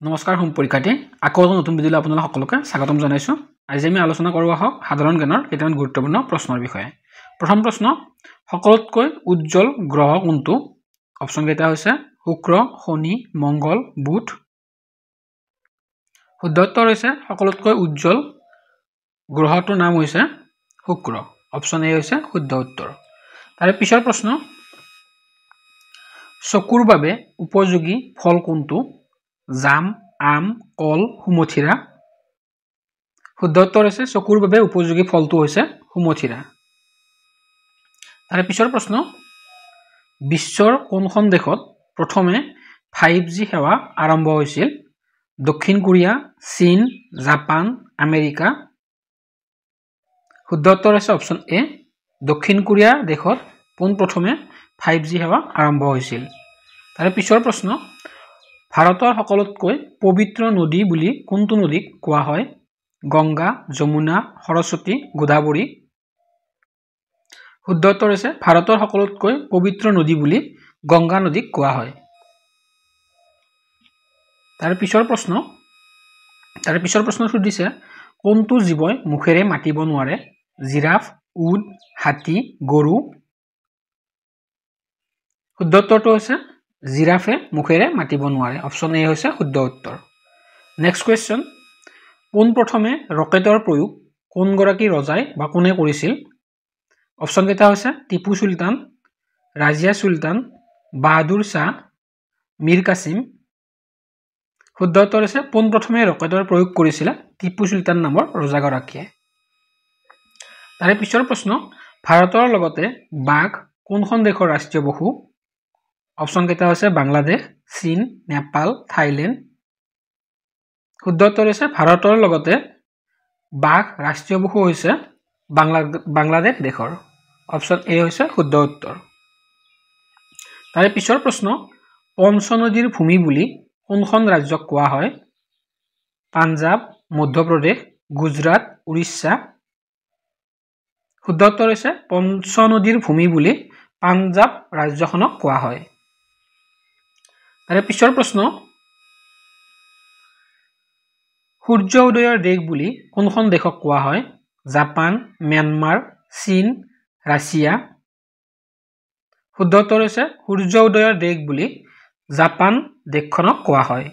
নমস্কাৰ সম্পৰ্কাতে আকৌ নতুন ভিডিঅ'লৈ আপোনালোক সকলোকে স্বাগতম জনাইছো। আজি আমি আলোচনা কৰোঁ আহক সাধাৰণ জ্ঞানৰ কেইটামান গুৰুত্বপূৰ্ণ প্ৰশ্নৰ বিষয়ে। প্ৰথম প্ৰশ্ন, সকলোতকৈ উজ্জ্বল গ্ৰহ কোনটো? অপচন কেইটা হৈছে শুক্ৰ, শনি, মংগল, বুধ। শুদ্ধ উত্তৰ হৈছে সকলোতকৈ উজ্জ্বল গ্ৰহটোৰ নাম হৈছে শুক্ৰ। অপচন এ হৈছে শুদ্ধ উত্তৰ। তাৰে পিছৰ প্ৰশ্ন, চকুৰ বাবে উপযোগী ফল কোনটো? জাম, আম, কল, সুমথিৰা। শুদ্ধ উত্তৰ হৈছে চকুৰ বাবে উপযোগী ফলটো হৈছে সুমথিৰা। তাৰে পিছৰ প্ৰশ্ন, বিশ্বৰ কোনখন দেশত প্ৰথমে 5G সেৱা আৰম্ভ হৈছিল? দক্ষিণ কোৰিয়া, চীন, জাপান, আমেৰিকা। শুদ্ধ উত্তৰ হৈছে অপচন এ, দক্ষিণ কোৰিয়া দেশত পোনপ্ৰথমে 5G সেৱা আৰম্ভ হৈছিল। তাৰে পিছৰ প্ৰশ্ন, ভাৰতৰ সকলোতকৈ পবিত্ৰ নদী বুলি কোনটো নদীক কোৱা হয়? গংগা, যমুনা, সৰস্বতী, গোদাবৰী। শুদ্ধ উত্তৰ হৈছে ভাৰতৰ সকলোতকৈ পবিত্ৰ নদী বুলি গংগা নদীক কোৱা হয়। তাৰে পিছৰ প্ৰশ্ন সুধিছে, কোনটো জীৱই মুখেৰে মাতিব নোৱাৰে? জিৰাফ, উট, হাতী, গৰু। শুদ্ধ উত্তৰটো হৈছে জিৰাফে মুখেৰে মাতিব নোৱাৰে। অপচন এ হৈছে শুদ্ধ উত্তৰ। নেক্সট কুৱেশ্যন, পোনপ্ৰথমে ৰকেটৰ প্ৰয়োগ কোনগৰাকী ৰজাই বা কোনে কৰিছিল? অপচন কেইটা হৈছে টিপু চুলতান, ৰাজিয়া চুলতান, বাহাদুৰ শ্বাহ, মীৰ কাছিম। শুদ্ধ উত্তৰ হৈছে পোনপ্ৰথমে ৰকেটৰ প্ৰয়োগ কৰিছিলে টিপু চুলতান নামৰ ৰজাগৰাকীয়ে। তাৰে পিছৰ প্ৰশ্ন, ভাৰতৰ লগতে বাঘ কোনখন দেশৰ ৰাষ্ট্ৰীয় পশু? অপচন কেইটা হৈছে বাংলাদেশ, চীন, নেপাল, থাইলেণ্ড। শুদ্ধ উত্তৰ হৈছে ভাৰতৰ লগতে বাঘ ৰাষ্ট্ৰীয় পশু হৈছে বাংলাদেশ দেশৰ। অপচন এ হৈছে শুদ্ধ উত্তৰ। তাৰে পিছৰ প্ৰশ্ন, পঞ্চনদীৰ ভূমি বুলি কোনখন ৰাজ্যক কোৱা হয়? পাঞ্জাৱ, মধ্যপ্ৰদেশ, গুজৰাট, উৰিষ্যা। শুদ্ধ উত্তৰ হৈছে পঞ্চনদীৰ ভূমি বুলি পাঞ্জাৱ ৰাজ্যখনক কোৱা হয়। তাৰে পিছৰ প্ৰশ্ন, সূৰ্য উদয়ৰ দেশ বুলি কোনখন দেশক কোৱা হয়? জাপান, ম্যানমাৰ, চীন, ৰাছিয়া। শুদ্ধ উত্তৰ হৈছে সূৰ্য উদয়ৰ দেশ বুলি জাপান দেশখনক কোৱা হয়।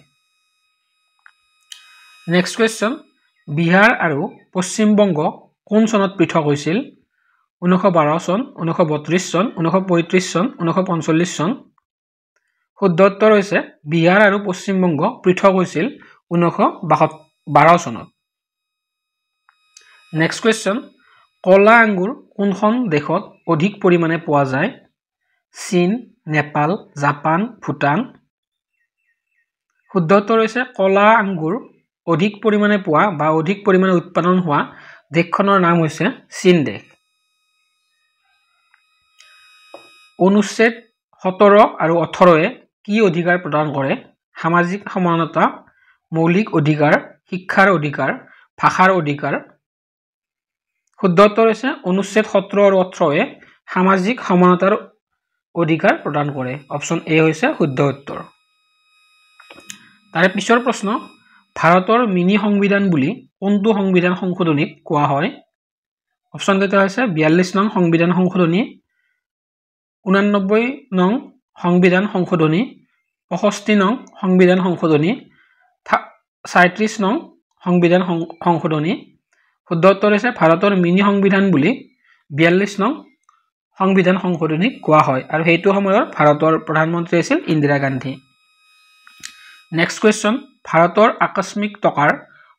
নেক্সট কুৱেশ্যন, বিহাৰ আৰু পশ্চিমবংগ কোন চনত পৃথক হৈছিল? 1912 চন, 1932 চন, 1935 চন, 1945 চন। শুদ্ধ উত্তৰ হৈছে বিহাৰ আৰু পশ্চিমবংগ পৃথক হৈছিল 1912 চনত। নেক্সট কুৱেশ্যন, কলা আঙ্গুৰ কোনখন দেশত অধিক পৰিমাণে পোৱা যায়? চীন, নেপাল, জাপান, ভূটান। শুদ্ধ উত্তৰ হৈছে কলা আঙ্গুৰ অধিক পৰিমাণে পোৱা বা অধিক পৰিমাণে উৎপাদন হোৱা দেশখনৰ নাম হৈছে চীন দেশ। অনুচ্ছেদ 17 আৰু 18 কি অধিকাৰ প্ৰদান কৰে? সামাজিক সমানতা, মৌলিক অধিকাৰ, শিক্ষাৰ অধিকাৰ, ভাষাৰ অধিকাৰ। শুদ্ধ উত্তৰ হৈছে অনুচ্ছেদ 17 আৰু 18 সামাজিক সমানতাৰ অধিকাৰ প্ৰদান কৰে। অপচন এ হৈছে শুদ্ধ উত্তৰ। তাৰে পিছৰ প্ৰশ্ন, ভাৰতৰ মিনি সংবিধান বুলি কোনটো সংবিধান সংশোধনীক কোৱা হয়? অপচন কেইটা হৈছে 42 নং সংবিধান সংশোধনী, 89 নং সংবিধান সংশোধনী, 65 নং সংবিধান সংশোধনী, 37 নং সংবিধান সংশোধনী। শুদ্ধ উত্তৰ হৈছে ভাৰতৰ মিনি সংবিধান বুলি 42 নং সংবিধান সংশোধনীক কোৱা হয় আৰু সেইটো সময়ৰ ভাৰতৰ প্ৰধানমন্ত্ৰী আছিল ইন্দিৰা গান্ধী। নেক্সট কুৱেশ্যন, ভাৰতৰ আকস্মিক টকাৰ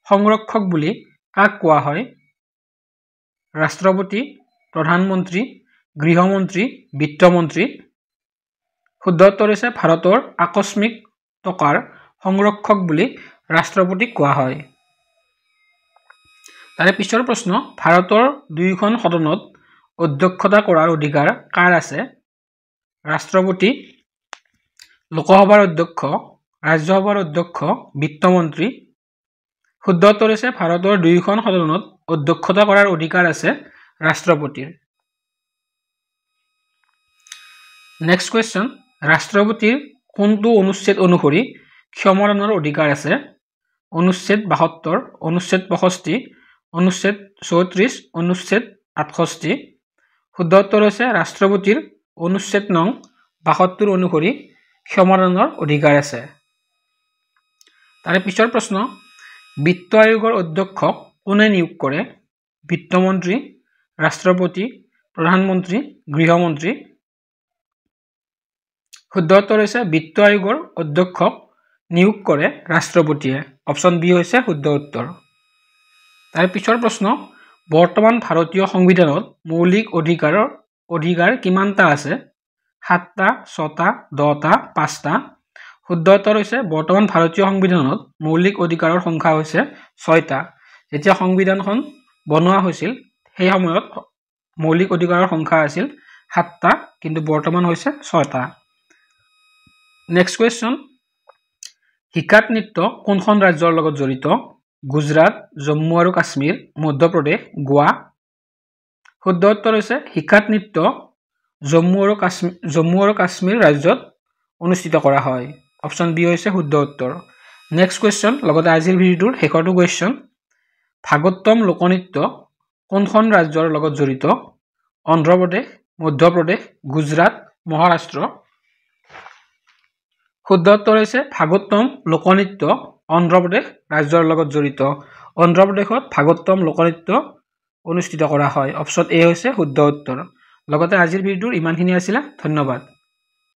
সংৰক্ষক বুলি কাক কোৱা হয়? ৰাষ্ট্ৰপতি, প্ৰধানমন্ত্ৰী, গৃহমন্ত্ৰী, বিত্তমন্ত্ৰী। শুদ্ধ উত্তৰ হৈছে ভাৰতৰ আকস্মিক টকাৰ সংৰক্ষক বুলি ৰাষ্ট্ৰপতিক কোৱা হয়। তাৰে পিছৰ প্ৰশ্ন, ভাৰতৰ দুয়োখন সদনত অধ্যক্ষতা কৰাৰ অধিকাৰ কাৰ আছে? ৰাষ্ট্ৰপতি, লোকসভাৰ অধ্যক্ষ, ৰাজ্যসভাৰ অধ্যক্ষ, বিত্তমন্ত্ৰী। শুদ্ধ উত্তৰ হৈছে ভাৰতৰ দুয়োখন সদনত অধ্যক্ষতা কৰাৰ অধিকাৰ আছে ৰাষ্ট্ৰপতিৰ। নেক্সট কুৱেশ্যন, ৰাষ্ট্ৰপতিৰ কোনটো অনুচ্ছেদ অনুসৰি ক্ষমৰণৰ অধিকাৰ আছে অনুচ্ছেদ 72 অনুচ্ছেদ 65 অনুচ্ছেদ 34 অনুচ্ছেদ 68 শুদ্ধ উত্তৰ হৈছে ৰাষ্ট্ৰপতিৰ অনুচ্ছেদ নং 72 অনুসৰি ক্ষমৰণৰ অধিকাৰ আছে তাৰে পিছৰ প্ৰশ্ন বিত্ত আয়োগৰ অধ্যক্ষক কোনে নিয়োগ কৰে বিত্তমন্ত্ৰী ৰাষ্ট্ৰপতি প্ৰধানমন্ত্ৰী গৃহমন্ত্ৰী শুদ্ধ উত্তৰ হৈছে বিত্ত আয়োগৰ অধ্যক্ষক নিয়োগ কৰে ৰাষ্ট্ৰপতিয়ে অপচন বি হৈছে শুদ্ধ উত্তৰ তাৰে পিছৰ প্ৰশ্ন বৰ্তমান ভাৰতীয় সংবিধানত মৌলিক অধিকাৰ কিমানটা আছে 7টা 6টা 10টা 5টা শুদ্ধ উত্তৰ হৈছে বৰ্তমান ভাৰতীয় সংবিধানত মৌলিক অধিকাৰৰ সংখ্যা হৈছে 6টা যেতিয়া সংবিধানখন বনোৱা হৈছিল সেই সময়ত মৌলিক অধিকাৰৰ সংখ্যা আছিল 7টা কিন্তু বৰ্তমান হৈছে 6টা নেক্সট কোৱেশ্চন হিকাত নৃত্য কোনখন ৰাজ্যৰ লগত জড়িত গুজৰাট জম্মু আৰু কাশ্মীৰ মধ্যপ্ৰদেশ গোৱা শুদ্ধ উত্তৰ হৈছে হিকাত নৃত্য জম্মু আৰু কাশ্মীৰ ৰাজ্যত অনুষ্ঠিত কৰা হয় অপচন বি হৈছে শুদ্ধ উত্তৰ নেক্সট কোৱেশ্চন লগতে আজিৰ ভিডিঅ'টোৰ শেষৰটো কোৱেশ্চন ভাগৱতম লোকনৃত্য কোনখন ৰাজ্যৰ লগত জড়িত অন্ধ্ৰপ্ৰদেশ মধ্যপ্ৰদেশ গুজৰাট মহাৰাষ্ট্ৰ শুদ্ধ উত্তৰ হৈছে ভাগৱতম লোকনৃত্য অন্ধ্ৰপ্ৰদেশ ৰাজ্যৰ লগত জড়িত অন্ধ্ৰপ্ৰদেশত ভাগৱতম লোকনৃত্য অনুষ্ঠিত কৰা হয় অপচন এ হৈছে শুদ্ধ উত্তৰ লগতে আজিৰ ভিডিঅ'টোৰ ইমানখিনি আছিল ধন্যবাদ